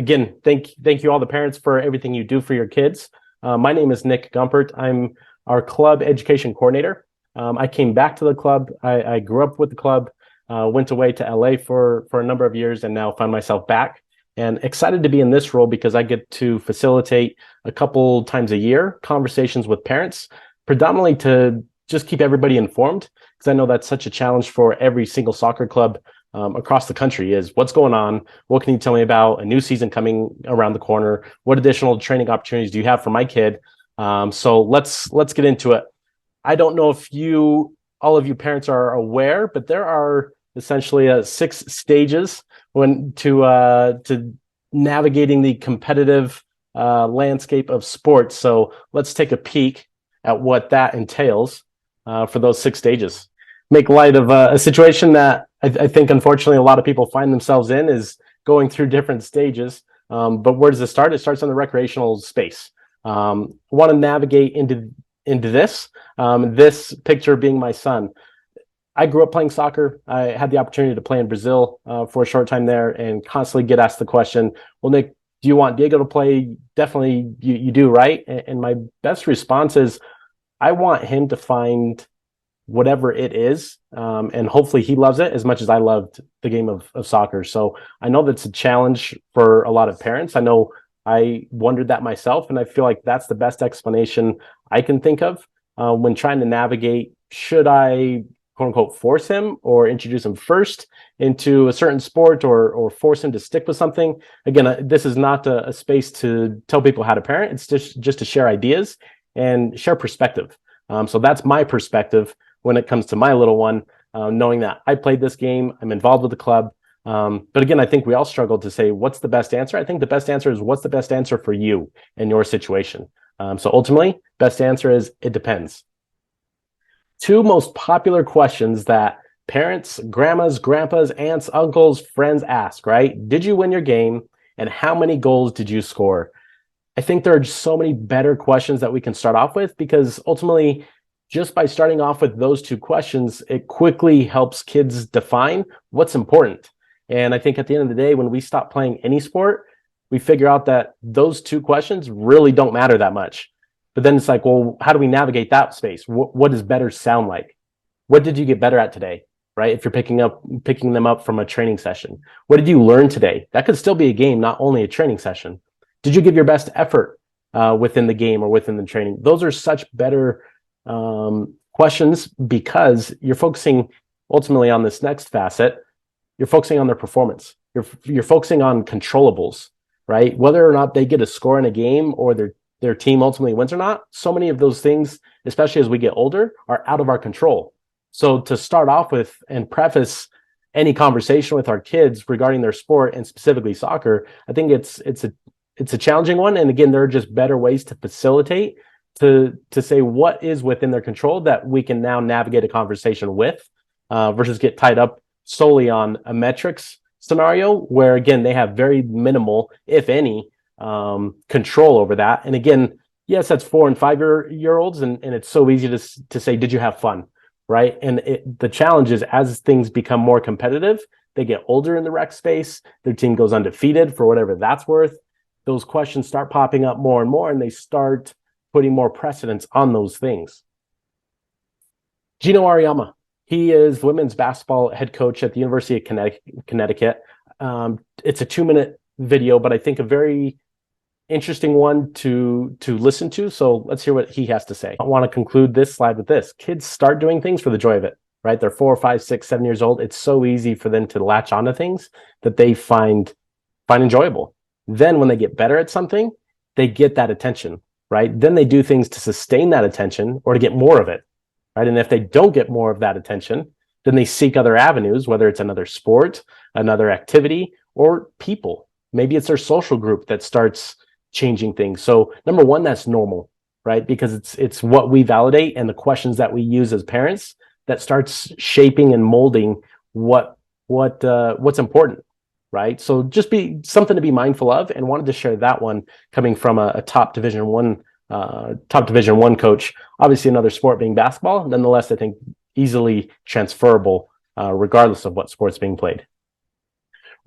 Again, thank you all the parents for everything you do for your kids. My name is Nick Gumpert. I'm our club education coordinator. I came back to the club. I grew up with the club, went away to LA for a number of years, and now find myself back. And excited to be in this role because I get to facilitate a couple times a year conversations with parents, predominantly to just keep everybody informed, because I know that's such a challenge for every single soccer club across the country. Is what's going on? What can you tell me about a new season coming around the corner? What additional training opportunities do you have for my kid? So let's get into it. I don't know if all of you parents are aware, but there are essentially 6 stages to navigating the competitive landscape of sports. So let's take a peek at what that entails for those 6 stages. Make light of a situation that I think, unfortunately, a lot of people find themselves in, is going through different stages. But where does it start? It starts in the recreational space. Want to navigate into this. This picture being my son. I grew up playing soccer. I had the opportunity to play in Brazil for a short time there, and constantly get asked the question, well, Nick, do you want Diego to play? Definitely you do, right? And my best response is, I want him to find whatever it is, and hopefully he loves it as much as I loved the game of soccer. So I know that's a challenge for a lot of parents. I know I wondered that myself, and I feel like that's the best explanation I can think of when trying to navigate, should I quote unquote force him or introduce him first into a certain sport, or force him to stick with something. Again, this is not a space to tell people how to parent. It's just to share ideas and share perspective. So that's my perspective when it comes to my little one, knowing that I played this game, I'm involved with the club. But again, I think we all struggle to say, what's the best answer? I think the best answer is, what's the best answer for you and your situation? So ultimately, best answer is, it depends. 2 most popular questions that parents, grandmas, grandpas, aunts, uncles, friends ask, right? Did you win your game? And how many goals did you score? I think there are so many better questions that we can start off with, because ultimately, just by starting off with those 2 questions, it quickly helps kids define what's important. And I think at the end of the day, when we stop playing any sport, we figure out that those 2 questions really don't matter that much. But then it's like, well, how do we navigate that space? What does better sound like? What did you get better at today? Right? If you're picking them up from a training session, what did you learn today? That could still be a game, not only a training session. Did you give your best effort within the game or within the training? Those are such better questions, because you're focusing ultimately on this next facet. You're focusing on their performance. You're focusing on controllables, right? Whether or not they get a score in a game, or their team ultimately wins or not. So many of those things, especially as we get older, are out of our control. So to start off with and preface any conversation with our kids regarding their sport, and specifically soccer, I think it's a challenging one. And again, there are just better ways to facilitate, to say what is within their control that we can now navigate a conversation with, versus get tied up solely on a metrics scenario where, again, they have very minimal, if any, control over that. And again, yes, that's 4 and 5 year olds, and it's so easy to say, did you have fun, right? And the challenge is, as things become more competitive, they get older in the rec space, their team goes undefeated for whatever that's worth, those questions start popping up more and more, and they start putting more precedence on those things. Gino Auriemma, he is women's basketball head coach at the University of Connecticut. It's a 2-minute video, but I think a very interesting one to listen to. So let's hear what he has to say. I want to conclude this slide with this. Kids start doing things for the joy of it, right? They're 4, 5, 6, 7 years old. It's so easy for them to latch onto things that they find enjoyable. Then when they get better at something, they get that attention, right? Then they do things to sustain that attention or to get more of it, right? And if they don't get more of that attention, then they seek other avenues, whether it's another sport, another activity, or people. Maybe it's their social group that starts changing things. So number one, that's normal, right? Because it's what we validate and the questions that we use as parents that starts shaping and molding what's important, right? So just be something to be mindful of, and wanted to share that one coming from a top Division One coach. Obviously, another sport being basketball, nonetheless, I think easily transferable, regardless of what sport's being played.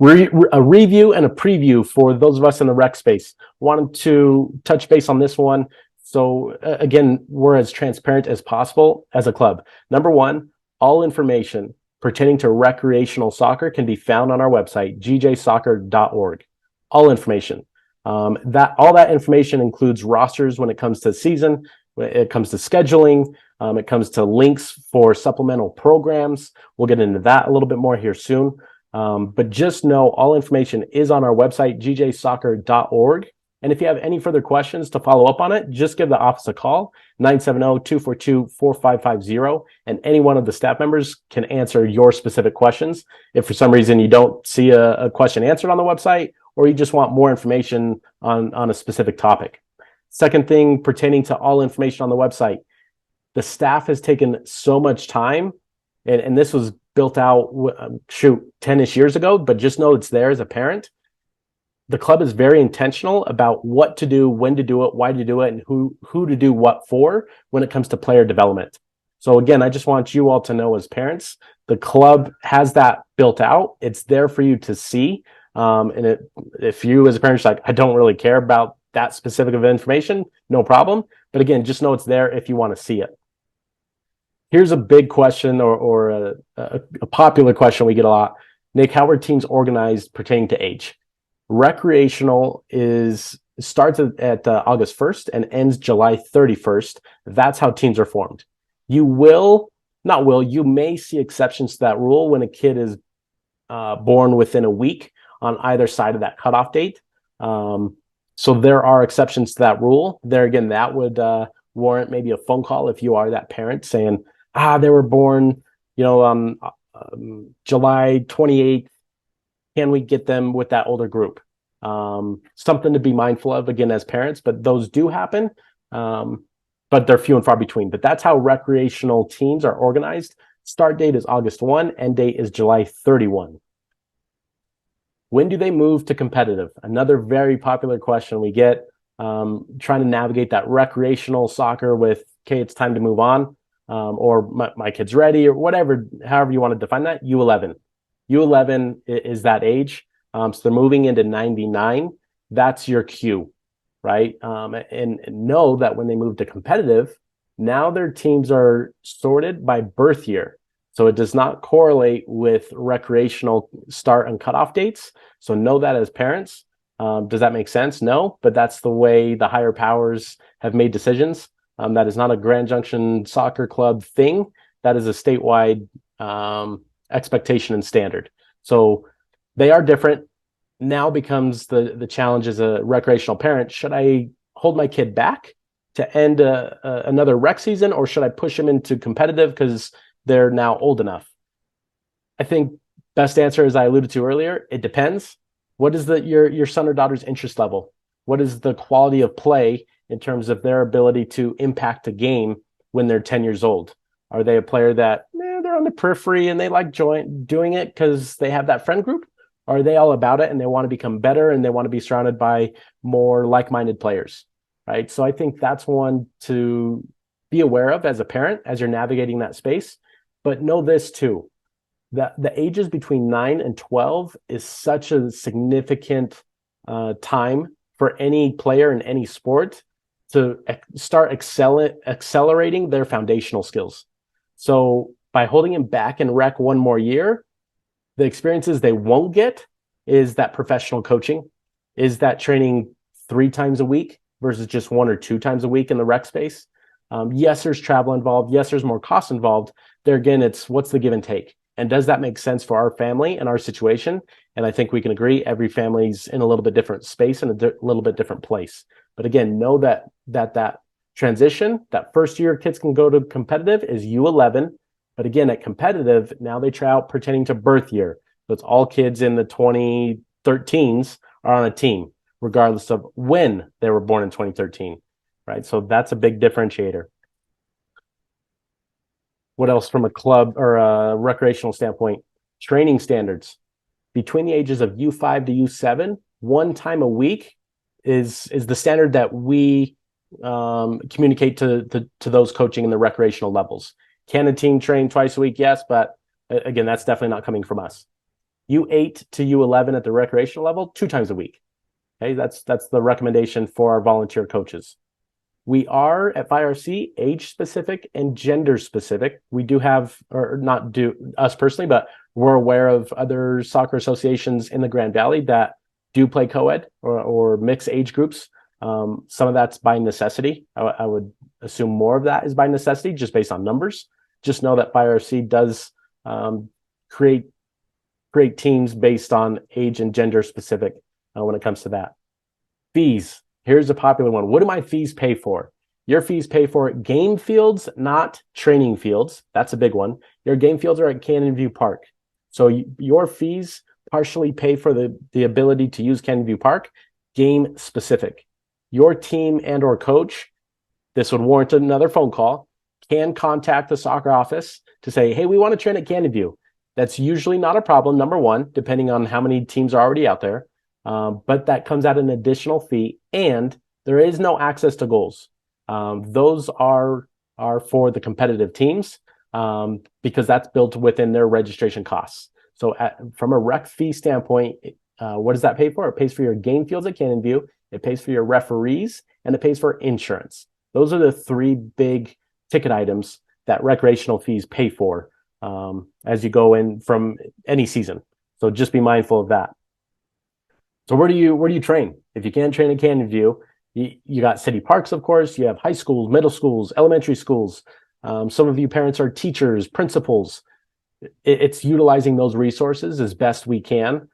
A review and a preview for those of us in the rec space. Wanted to touch base on this one. So again, we're as transparent as possible as a club. Number one, all information pertaining to recreational soccer can be found on our website, gjsoccer.org. All information. All that information includes rosters when it comes to season, when it comes to scheduling, it comes to links for supplemental programs. We'll get into that a little bit more here soon. But just know all information is on our website, gjsoccer.org. And if you have any further questions to follow up on it, just give the office a call, 970-242-4550, and any one of the staff members can answer your specific questions. If for some reason you don't see a question answered on the website, or you just want more information on a specific topic. Second thing pertaining to all information on the website, the staff has taken so much time, and this was built out, 10-ish years ago, but just know it's there as a parent. The club is very intentional about what to do, when to do it, why to do it, and who to do what for when it comes to player development. So again, I just want you all to know as parents, the club has that built out. It's there for you to see. If you as a parent are like, I don't really care about that specific of information, no problem. But again, just know it's there if you want to see it. Here's a big question or a popular question we get a lot. Nick, how are teams organized pertaining to age? Recreational starts at August 1st and ends July 31st. That's how teams are formed. You may see exceptions to that rule when a kid is born within a week on either side of that cutoff date. So there are exceptions to that rule. There again, that would warrant maybe a phone call if you are that parent saying, they were born, July 28th. Can we get them with that older group? Something to be mindful of, again, as parents, but those do happen, but they're few and far between. But that's how recreational teams are organized. Start date is August 1, end date is July 31. When do they move to competitive? Another very popular question we get, trying to navigate that recreational soccer with, okay, it's time to move on, or my kid's ready, or whatever, however you want to define that. U11. U11 is that age. So they're moving into 99. That's your cue, right? And know that when they move to competitive, now their teams are sorted by birth year. So it does not correlate with recreational start and cutoff dates. So know that as parents. Does that make sense? No, but that's the way the higher powers have made decisions. That is not a Grand Junction Soccer Club thing. That is a statewide expectation and standard. So they are different. Now becomes the challenge as a recreational parent. Should I hold my kid back to end another rec season, or should I push them into competitive because they're now old enough? I think best answer, as I alluded to earlier, it depends. What is your son or daughter's interest level? What is the quality of play in terms of their ability to impact a game when they're 10 years old? Are they a player that they're on the periphery and they like doing it because they have that friend group? Or are they all about it and they want to become better and they want to be surrounded by more like-minded players, right? So I think that's one to be aware of as a parent as you're navigating that space. But know this too, that the ages between 9 and 12 is such a significant time for any player in any sport to start accelerating their foundational skills. So by holding him back in rec one more year, the experiences they won't get is that professional coaching, is that training 3 times a week versus just 1 or 2 times a week in the rec space. Yes, there's travel involved. Yes, there's more cost involved. There again, it's what's the give and take? And does that make sense for our family and our situation? And I think we can agree every family's in a little bit different space and a little bit different place. But again, know that transition, that first year kids can go to competitive is U11. But again, at competitive, now they try out pertaining to birth year. So it's all kids in the 2013s are on a team, regardless of when they were born in 2013, right? So that's a big differentiator. What else from a club or a recreational standpoint? Training standards. Between the ages of U5 to U7, 1 time a week is the standard that we communicate to those coaching in the recreational levels. Can a team train twice a week? Yes, but again, that's definitely not coming from us. U8 to U11 at the recreational level, 2 times a week. Okay, that's the recommendation for our volunteer coaches. We are at FireRC age specific and gender specific. We do have, or not do us personally, but we're aware of other soccer associations in the Grand Valley that do play co-ed or mix age groups. Some of that's by necessity. I would assume more of that is by necessity, just based on numbers. Just know that FireRC does create teams based on age and gender specific when it comes to that. Fees. Here's a popular one. What do my fees pay for? Your fees pay for game fields, not training fields. That's a big one. Your game fields are at Canyon View Park. So your fees partially pay for the ability to use Canyon View Park, game specific. Your team and or coach, this would warrant another phone call, can contact the soccer office to say, hey, we want to train at Canyon View. That's usually not a problem, number one, depending on how many teams are already out there. But that comes at an additional fee, and there is no access to goals. Those are for the competitive teams because that's built within their registration costs. So from a rec fee standpoint, what does that pay for? It pays for your game fields at Canyon View, it pays for your referees, and it pays for insurance. Those are the three big ticket items that recreational fees pay for as you go in from any season. So just be mindful of that. So where do you train? If you can't train at Canyon View, you got city parks, of course. You have high schools, middle schools, elementary schools. Some of you parents are teachers, principals. It's utilizing those resources as best we can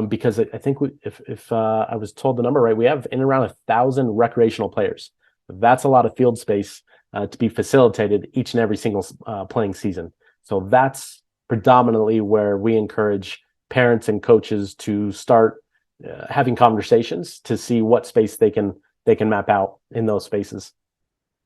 because I think if I was told the number right, we have in around 1,000 recreational players. That's a lot of field space to be facilitated each and every single playing season. So that's predominantly where we encourage parents and coaches to start having conversations to see what space they can map out in those spaces.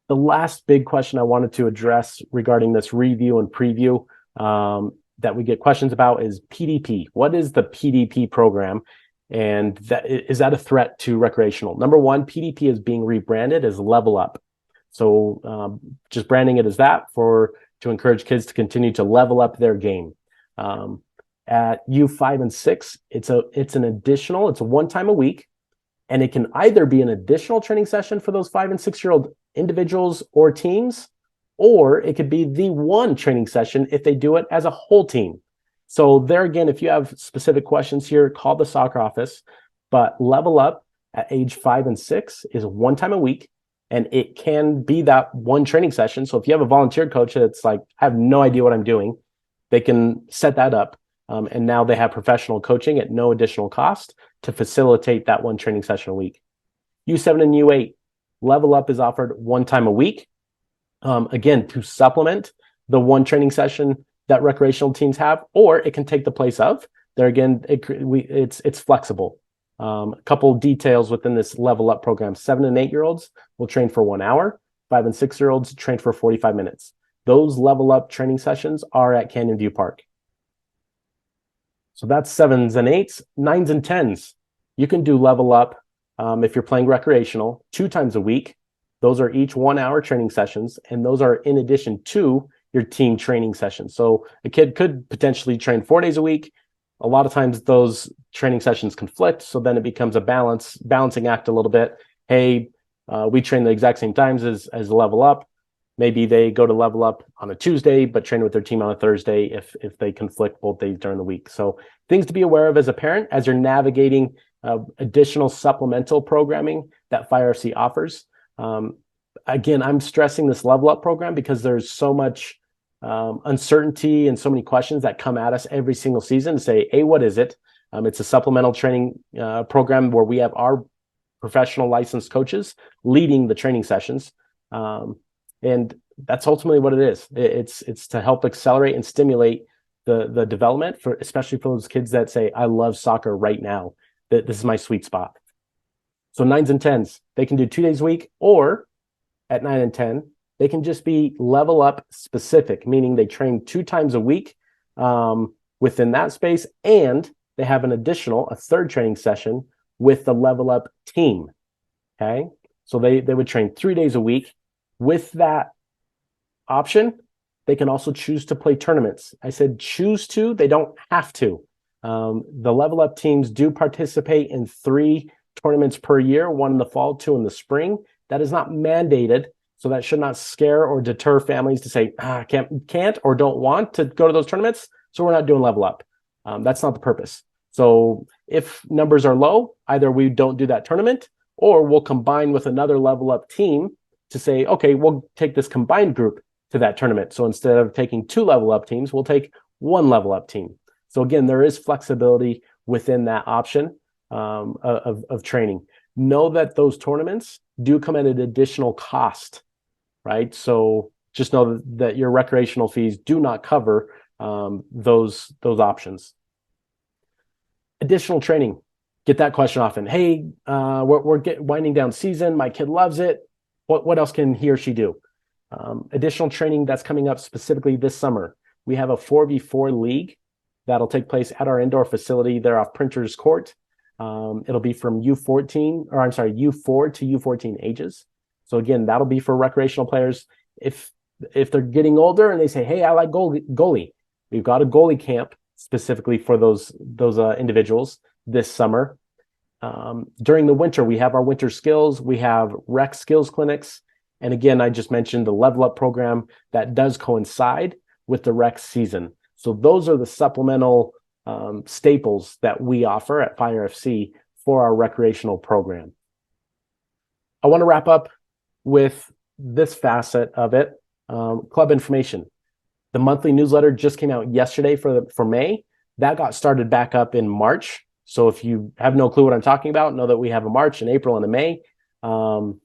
The last big question I wanted to address regarding this review and preview that we get questions about is PDP. What is the PDP program? And is that a threat to recreational? Number one, PDP is being rebranded as Level Up. So just branding it as that to encourage kids to continue to level up their game. At U5 and 6, it's a one time a week, and it can either be an additional training session for those 5 and 6-year-old individuals or teams, or it could be the one training session if they do it as a whole team. So there again, if you have specific questions here, call the soccer office. But Level Up at age 5 and 6 is one time a week, and it can be that one training session. So if you have a volunteer coach that's like, I have no idea what I'm doing, they can set that up. And now they have professional coaching at no additional cost to facilitate that one training session a week. U7 and U8, Level Up is offered one time a week. Again, to supplement the one training session that recreational teams have, or it can take the place of. There again, it's flexible. A couple details within this Level Up program: 7 and 8-year-olds will train for 1 hour. 5 and 6-year-olds train for 45 minutes. Those Level Up training sessions are at Canyon View Park. So that's 7s and 8s. 9s and 10s. You can do Level Up if you're playing recreational 2 times a week. Those are each 1 hour training sessions, and those are in addition to your team training sessions. So a kid could potentially train 4 days a week. A lot of times those training sessions conflict, so then it becomes a balancing act a little bit. Hey, we train the exact same times as Level Up. Maybe they go to Level Up on a Tuesday, but train with their team on a Thursday if they conflict both days during the week. So things to be aware of as a parent as you're navigating additional supplemental programming that FireRC offers. Again, I'm stressing this Level Up program because there's so much uncertainty and so many questions that come at us every single season to say, hey, what is it? It's a supplemental training program where we have our professional licensed coaches leading the training sessions. And that's ultimately what it is. It's to help accelerate and stimulate the development especially for those kids that say, I love soccer right now. This is my sweet spot. So 9s and 10s, they can do 2 days a week, or at 9 and 10, they can just be Level Up specific, meaning they train 2 times a week within that space, and they have a third training session with the Level Up team. Okay, so they would train 3 days a week. With that option, they can also choose to play tournaments. I said choose to, they don't have to. The level up teams do participate in 3 tournaments per year, 1 in the fall, 2 in the spring. That is not mandated, so that should not scare or deter families to say, can't or don't want to go to those tournaments, so we're not doing level up. That's not the purpose. So if numbers are low, either we don't do that tournament, or we'll combine with another level up team to say, okay, we'll take this combined group to that tournament. So instead of taking 2 level up teams, we'll take 1 level up team. So again, there is flexibility within that option of training. Know that those tournaments do come at an additional cost, right? So just know that your recreational fees do not cover those options. Additional training. Get that question often. Hey, we're winding down season. My kid loves it. What else can he or she do? Additional training that's coming up specifically this summer. We have a 4v4 league that'll take place at our indoor facility there off Printers Court. It'll be from U4 to U14 ages. So again, that'll be for recreational players. If they're getting older and they say, hey, I like goalie, we've got a goalie camp specifically for those individuals this summer. During the winter, we have our winter skills. We have rec skills clinics. And again, I just mentioned the Level Up program that does coincide with the rec season. So those are the supplemental staples that we offer at Fire FC for our recreational program. I want to wrap up with this facet of it, club information. The monthly newsletter just came out yesterday for May. That got started back up in March. So if you have no clue what I'm talking about, know that we have a March, an April, and a May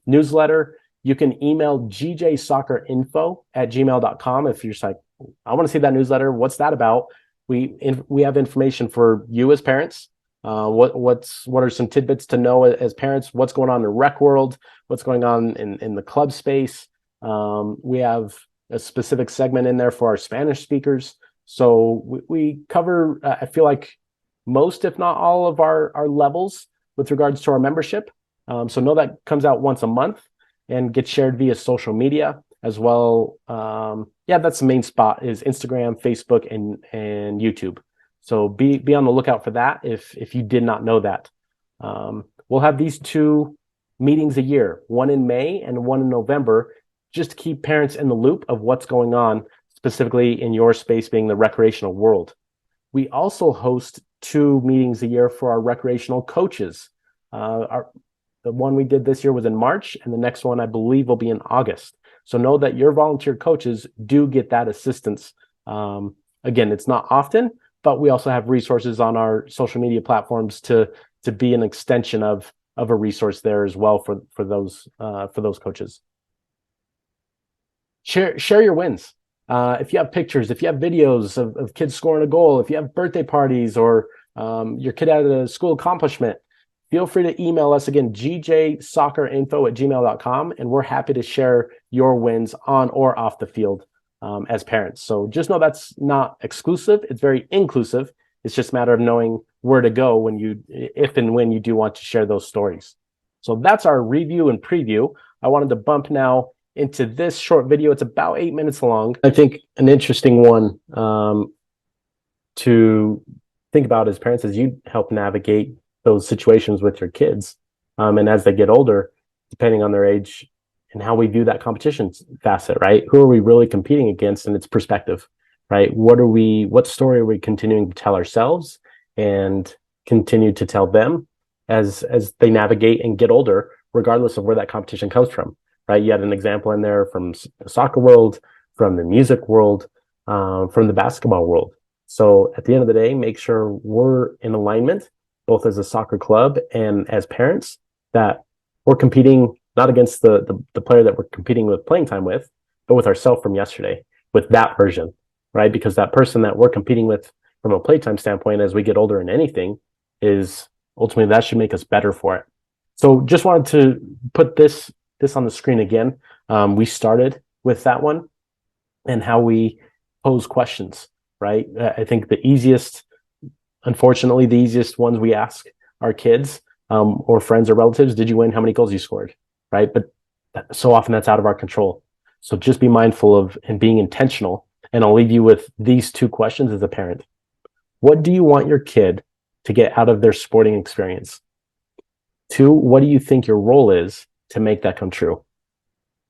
newsletter. You can email gjsoccerinfo@gmail.com if you're just like, I want to see that newsletter. What's that about? We have information for you as parents. What are some tidbits to know as parents? What's going on in the rec world? What's going on in the club space? We have a specific segment in there for our Spanish speakers. So we cover, I feel like, most, if not all, of our levels with regards to our membership. So know that comes out once a month and gets shared via social media as well. That's the main spot, is Instagram, Facebook, and YouTube. So be on the lookout for that if you did not know that. We'll have these 2 meetings a year, one in May and one in November, just to keep parents in the loop of what's going on, specifically in your space being the recreational world. We also host 2 meetings a year for our recreational coaches. The one we did this year was in March, and the next one I believe will be in August. So know that your volunteer coaches do get that assistance. Again, it's not often, but we also have resources on our social media platforms to be an extension of a resource there as well for those coaches. Share your wins. If you have pictures, if you have videos of kids scoring a goal, if you have birthday parties or your kid had a school accomplishment, feel free to email us again, gjsoccerinfo@gmail.com, and we're happy to share your wins on or off the field as parents. So just know that's not exclusive. It's very inclusive. It's just a matter of knowing where to go if and when you do want to share those stories. So that's our review and preview. I wanted to bump now into this short video. It's about 8 minutes long. I think an interesting one to think about as parents as you help navigate those situations with your kids. And as they get older, depending on their age and how we view that competition facet, right? Who are we really competing against in its perspective, right? What story are we continuing to tell ourselves and continue to tell them as they navigate and get older, regardless of where that competition comes from, right? You had an example in there from the soccer world, from the music world, from the basketball world. So at the end of the day, make sure we're in alignment, both as a soccer club and as parents, that we're competing not against the player that we're competing with playing time with, but with ourselves from yesterday, with that version, right? Because that person that we're competing with from a playtime standpoint as we get older in anything is ultimately that should make us better for it. So just wanted to put this on the screen again. We started with that one and how we pose questions, right? I think unfortunately, the easiest ones we ask our kids or friends or relatives, did you win? How many goals you scored, right? But so often that's out of our control. So just be mindful of and being intentional. And I'll leave you with these 2 questions as a parent. What do you want your kid to get out of their sporting experience? 2, what do you think your role is to make that come true?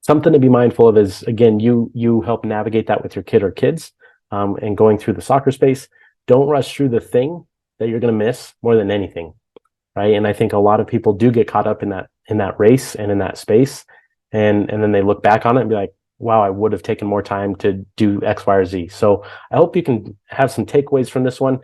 Something to be mindful of is, again, you help navigate that with your kid or kids, and going through the soccer space. Don't rush through the thing that you're going to miss more than anything, right? And I think a lot of people do get caught up in that race and in that space, and then they look back on it and be like, wow, I would have taken more time to do X, Y, or Z. So I hope you can have some takeaways from this one.